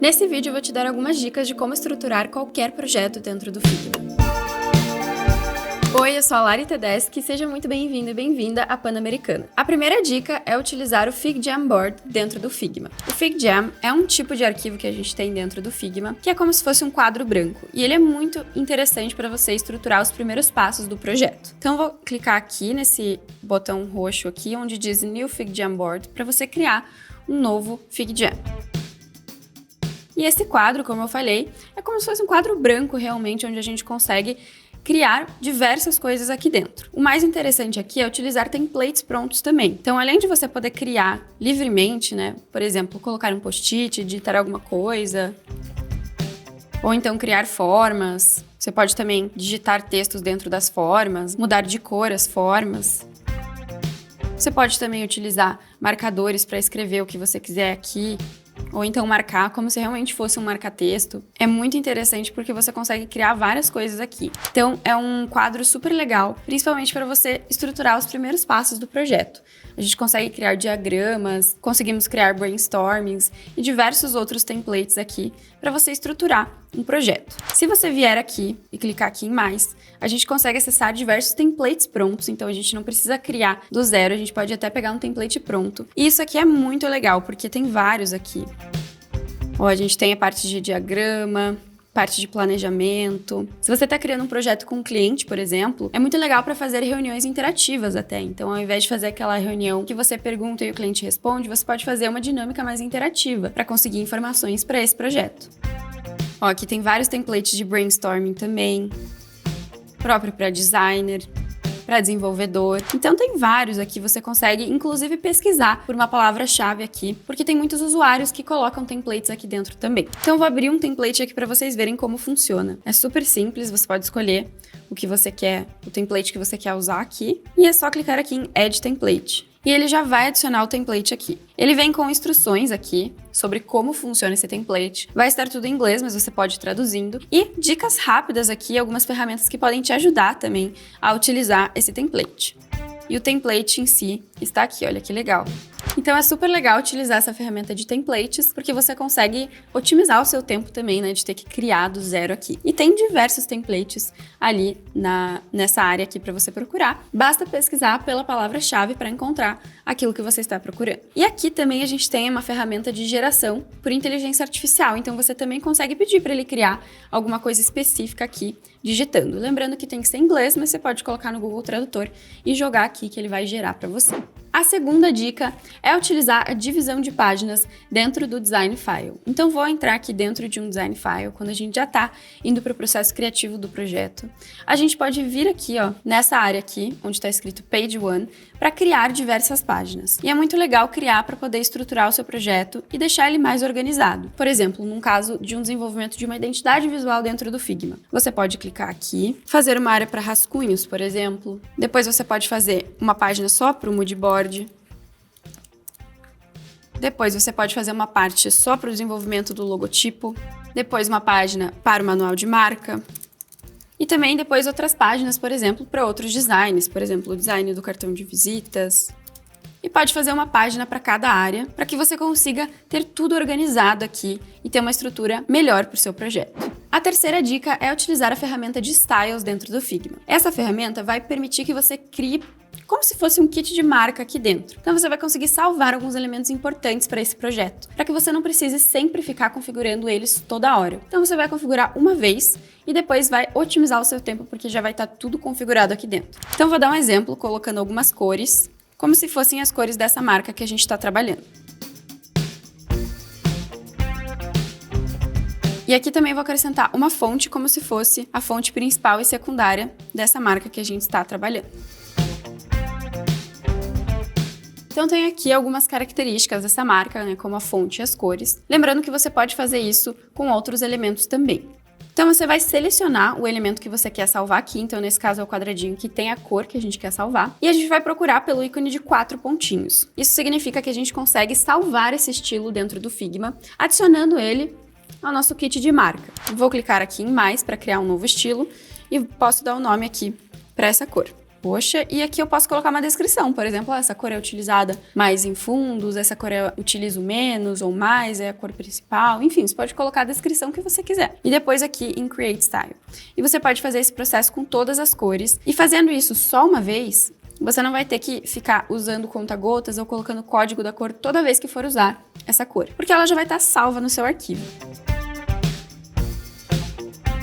Nesse vídeo eu vou te dar algumas dicas de como estruturar qualquer projeto dentro do Figma. Oi, eu sou a Lari Tedeschi e seja muito bem-vindo e bem-vinda à Pan-Americana. A primeira dica é utilizar o FigJam Board dentro do Figma. O FigJam é um tipo de arquivo que a gente tem dentro do Figma, que é como se fosse um quadro branco, e ele é muito interessante para você estruturar os primeiros passos do projeto. Então eu vou clicar aqui nesse botão roxo aqui, onde diz New FigJam Board, para você criar um novo FigJam. E esse quadro, como eu falei, é como se fosse um quadro branco realmente, onde a gente consegue criar diversas coisas aqui dentro. O mais interessante aqui é utilizar templates prontos também. Então, além de você poder criar livremente, né? Por exemplo, colocar um post-it, digitar alguma coisa, ou então criar formas. Você pode também digitar textos dentro das formas, mudar de cor as formas. Você pode também utilizar marcadores para escrever o que você quiser aqui, ou então marcar como se realmente fosse um marca-texto. É muito interessante porque você consegue criar várias coisas aqui. Então, é um quadro super legal, principalmente para você estruturar os primeiros passos do projeto. A gente consegue criar diagramas, conseguimos criar brainstormings e diversos outros templates aqui para você estruturar um projeto. Se você vier aqui e clicar aqui em mais, a gente consegue acessar diversos templates prontos, então a gente não precisa criar do zero, a gente pode até pegar um template pronto. E isso aqui é muito legal, porque tem vários aqui. Ó, a gente tem a parte de diagrama, parte de planejamento. Se você está criando um projeto com um cliente, por exemplo, é muito legal para fazer reuniões interativas até. Então, ao invés de fazer aquela reunião que você pergunta e o cliente responde, você pode fazer uma dinâmica mais interativa para conseguir informações para esse projeto. Ó, aqui tem vários templates de brainstorming também, próprio para designer, para desenvolvedor. Então tem vários aqui, você consegue inclusive pesquisar por uma palavra-chave aqui, porque tem muitos usuários que colocam templates aqui dentro também. Então eu vou abrir um template aqui para vocês verem como funciona. É super simples, você pode escolher o que você quer, o template que você quer usar aqui, e é só clicar aqui em Add Template. E ele já vai adicionar o template aqui. Ele vem com instruções aqui sobre como funciona esse template. Vai estar tudo em inglês, mas você pode ir traduzindo. E dicas rápidas aqui, algumas ferramentas que podem te ajudar também a utilizar esse template. E o template em si está aqui, olha que legal. Então é super legal utilizar essa ferramenta de templates, porque você consegue otimizar o seu tempo também, né, de ter que criar do zero aqui. E tem diversos templates ali nessa área aqui para você procurar. Basta pesquisar pela palavra-chave para encontrar aquilo que você está procurando. E aqui também a gente tem uma ferramenta de geração por inteligência artificial, então você também consegue pedir para ele criar alguma coisa específica aqui, digitando. Lembrando que tem que ser em inglês, mas você pode colocar no Google Tradutor e jogar aqui que ele vai gerar para você. A segunda dica é utilizar a divisão de páginas dentro do Design File. Então, vou entrar aqui dentro de um Design File, quando a gente já está indo para o processo criativo do projeto. A gente pode vir aqui, ó, nessa área aqui, onde está escrito Page 1, para criar diversas páginas. E é muito legal criar para poder estruturar o seu projeto e deixar ele mais organizado. Por exemplo, num caso de um desenvolvimento de uma identidade visual dentro do Figma. Você pode clicar aqui, fazer uma área para rascunhos, por exemplo. Depois você pode fazer uma página só para o mood board. Depois você pode fazer uma parte só para o desenvolvimento do logotipo. Depois uma página para o manual de marca. E também depois outras páginas, por exemplo, para outros designs. Por exemplo, o design do cartão de visitas. E pode fazer uma página para cada área, para que você consiga ter tudo organizado aqui e ter uma estrutura melhor para o seu projeto. A terceira dica é utilizar a ferramenta de Styles dentro do Figma. Essa ferramenta vai permitir que você crie como se fosse um kit de marca aqui dentro. Então você vai conseguir salvar alguns elementos importantes para esse projeto, para que você não precise sempre ficar configurando eles toda hora. Então você vai configurar uma vez e depois vai otimizar o seu tempo, porque já vai estar tudo configurado aqui dentro. Então vou dar um exemplo colocando algumas cores, como se fossem as cores dessa marca que a gente está trabalhando. E aqui também vou acrescentar uma fonte como se fosse a fonte principal e secundária dessa marca que a gente está trabalhando. Então tem aqui algumas características dessa marca, né, como a fonte e as cores. Lembrando que você pode fazer isso com outros elementos também. Então você vai selecionar o elemento que você quer salvar aqui, então nesse caso é o quadradinho que tem a cor que a gente quer salvar, e a gente vai procurar pelo ícone de 4 pontinhos. Isso significa que a gente consegue salvar esse estilo dentro do Figma, adicionando ele ao nosso kit de marca. Vou clicar aqui em mais para criar um novo estilo e posso dar o nome aqui para essa cor. roxa, e aqui eu posso colocar uma descrição, por exemplo, essa cor é utilizada mais em fundos, essa cor eu utilizo menos ou mais, é a cor principal, enfim, você pode colocar a descrição que você quiser. E depois aqui em Create Style. E você pode fazer esse processo com todas as cores, e fazendo isso só uma vez, você não vai ter que ficar usando conta-gotas ou colocando o código da cor toda vez que for usar essa cor, porque ela já vai estar salva no seu arquivo.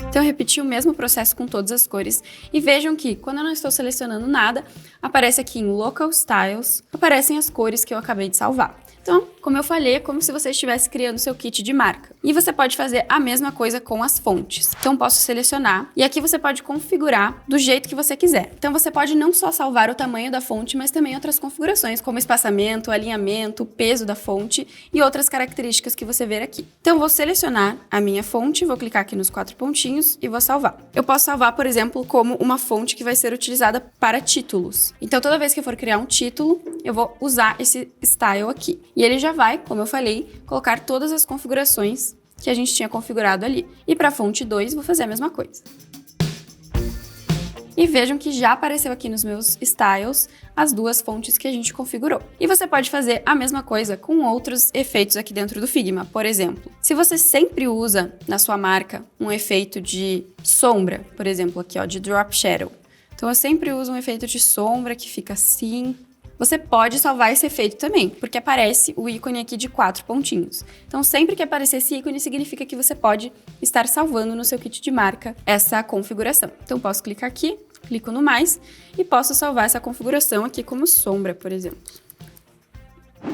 Então, eu repeti o mesmo processo com todas as cores e vejam que, quando eu não estou selecionando nada, aparece aqui em Local Styles, aparecem as cores que eu acabei de salvar. Então, como eu falei, é como se você estivesse criando seu kit de marca. E você pode fazer a mesma coisa com as fontes. Então, posso selecionar e aqui você pode configurar do jeito que você quiser. Então, você pode não só salvar o tamanho da fonte, mas também outras configurações, como espaçamento, alinhamento, peso da fonte e outras características que você ver aqui. Então, vou selecionar a minha fonte, vou clicar aqui nos 4 pontinhos e vou salvar. Eu posso salvar, por exemplo, como uma fonte que vai ser utilizada para títulos. Então, toda vez que eu for criar um título, eu vou usar esse style aqui. E ele já vai, como eu falei, colocar todas as configurações que a gente tinha configurado ali. E para a fonte 2, vou fazer a mesma coisa. E vejam que já apareceu aqui nos meus styles as duas fontes que a gente configurou. E você pode fazer a mesma coisa com outros efeitos aqui dentro do Figma. Por exemplo, se você sempre usa na sua marca um efeito de sombra, por exemplo, aqui ó, de Drop Shadow. Então eu sempre uso um efeito de sombra que fica assim. Você pode salvar esse efeito também, porque aparece o ícone aqui de 4 pontinhos. Então, sempre que aparecer esse ícone, significa que você pode estar salvando no seu kit de marca essa configuração. Então, posso clicar aqui, clico no mais e posso salvar essa configuração aqui como sombra, por exemplo.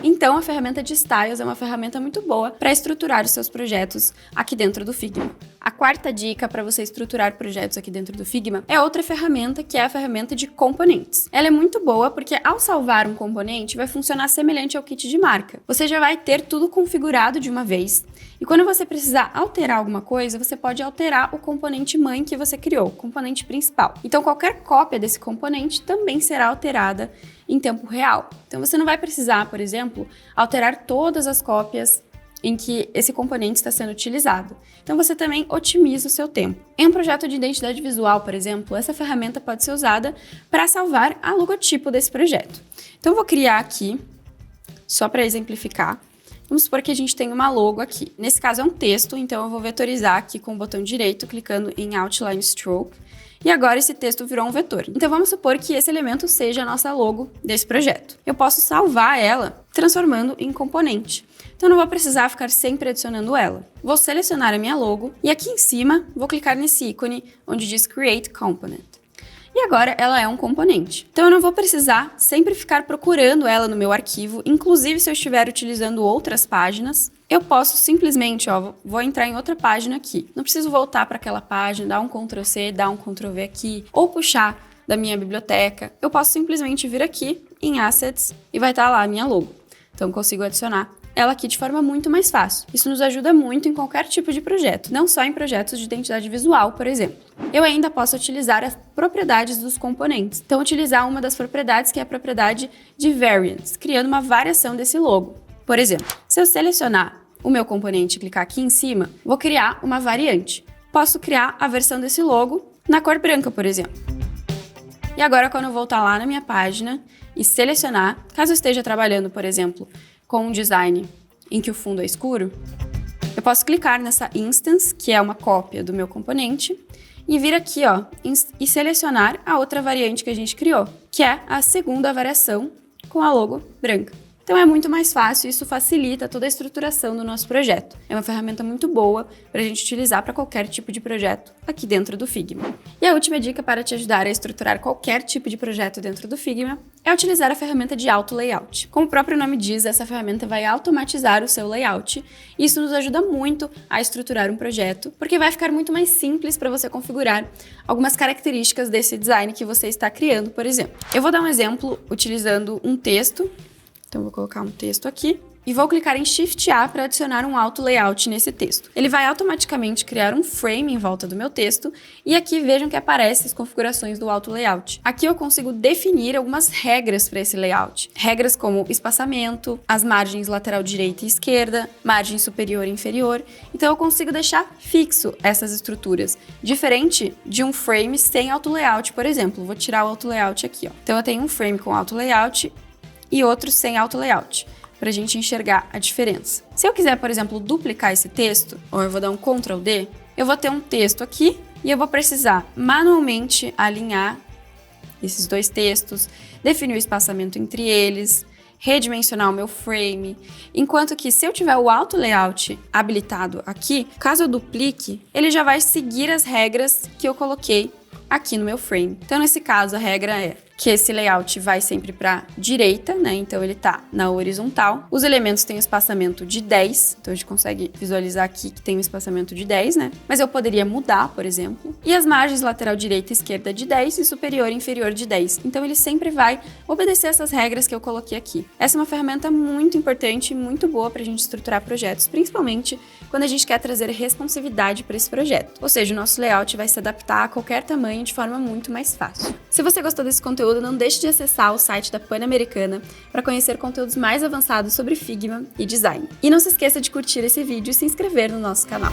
Então, a ferramenta de Styles é uma ferramenta muito boa para estruturar os seus projetos aqui dentro do Figma. A quarta dica para você estruturar projetos aqui dentro do Figma é outra ferramenta, que é a ferramenta de componentes. Ela é muito boa porque ao salvar um componente vai funcionar semelhante ao kit de marca. Você já vai ter tudo configurado de uma vez e quando você precisar alterar alguma coisa, você pode alterar o componente mãe que você criou, o componente principal. Então, qualquer cópia desse componente também será alterada em tempo real. Então, você não vai precisar, por exemplo, alterar todas as cópias em que esse componente está sendo utilizado. Então, você também otimiza o seu tempo. Em um projeto de identidade visual, por exemplo, essa ferramenta pode ser usada para salvar a logotipo desse projeto. Então, eu vou criar aqui, só para exemplificar. Vamos supor que a gente tem uma logo aqui. Nesse caso é um texto, então eu vou vetorizar aqui com o botão direito, clicando em Outline Stroke. E agora esse texto virou um vetor. Então vamos supor que esse elemento seja a nossa logo desse projeto. Eu posso salvar ela transformando em componente. Então não vou precisar ficar sempre adicionando ela. Vou selecionar a minha logo e aqui em cima vou clicar nesse ícone onde diz Create Component. E agora ela é um componente. Então eu não vou precisar sempre ficar procurando ela no meu arquivo, inclusive se eu estiver utilizando outras páginas, eu posso simplesmente, ó, vou entrar em outra página aqui. Não preciso voltar para aquela página, dar um Ctrl+C, dar um Ctrl+V aqui, ou puxar da minha biblioteca. Eu posso simplesmente vir aqui em Assets e vai estar lá a minha logo. Então eu consigo adicionar ela aqui de forma muito mais fácil. Isso nos ajuda muito em qualquer tipo de projeto, não só em projetos de identidade visual, por exemplo. Eu ainda posso utilizar as propriedades dos componentes. Então, utilizar uma das propriedades que é a propriedade de Variants, criando uma variação desse logo. Por exemplo, se eu selecionar o meu componente e clicar aqui em cima, vou criar uma variante. Posso criar a versão desse logo na cor branca, por exemplo. E agora, quando eu voltar lá na minha página e selecionar, caso eu esteja trabalhando, por exemplo, com um design em que o fundo é escuro, eu posso clicar nessa instance, que é uma cópia do meu componente, e vir aqui, ó, e selecionar a outra variante que a gente criou, que é a segunda variação com a logo branca. Então é muito mais fácil, isso facilita toda a estruturação do nosso projeto. É uma ferramenta muito boa para a gente utilizar para qualquer tipo de projeto aqui dentro do Figma. E a última dica para te ajudar a estruturar qualquer tipo de projeto dentro do Figma é utilizar a ferramenta de Auto Layout. Como o próprio nome diz, essa ferramenta vai automatizar o seu layout e isso nos ajuda muito a estruturar um projeto, porque vai ficar muito mais simples para você configurar algumas características desse design que você está criando, por exemplo. Eu vou dar um exemplo utilizando um texto. Então, vou colocar um texto aqui e vou clicar em Shift A para adicionar um auto layout nesse texto. Ele vai automaticamente criar um frame em volta do meu texto e aqui vejam que aparecem as configurações do auto layout. Aqui eu consigo definir algumas regras para esse layout. Regras como espaçamento, as margens lateral direita e esquerda, margem superior e inferior. Então eu consigo deixar fixo essas estruturas, diferente de um frame sem auto layout, por exemplo. Vou tirar o auto layout aqui, ó. Então eu tenho um frame com auto layout e outro sem auto layout, para a gente enxergar a diferença. Se eu quiser, por exemplo, duplicar esse texto, ou eu vou dar um Ctrl D, eu vou ter um texto aqui e eu vou precisar manualmente alinhar esses dois textos, definir o espaçamento entre eles, redimensionar o meu frame, enquanto que se eu tiver o auto layout habilitado aqui, caso eu duplique, ele já vai seguir as regras que eu coloquei aqui no meu frame. Então, nesse caso, a regra é que esse layout vai sempre para a direita, né? Então, ele tá na horizontal. Os elementos têm um espaçamento de 10, então a gente consegue visualizar aqui que tem um espaçamento de 10, né? Mas eu poderia mudar, por exemplo. E as margens lateral direita e esquerda de 10 e superior e inferior de 10. Então, ele sempre vai obedecer essas regras que eu coloquei aqui. Essa é uma ferramenta muito importante e muito boa para a gente estruturar projetos, principalmente quando a gente quer trazer responsividade para esse projeto. Ou seja, o nosso layout vai se adaptar a qualquer tamanho de forma muito mais fácil. Se você gostou desse conteúdo, não deixe de acessar o site da Pan-Americana para conhecer conteúdos mais avançados sobre Figma e design. E não se esqueça de curtir esse vídeo e se inscrever no nosso canal.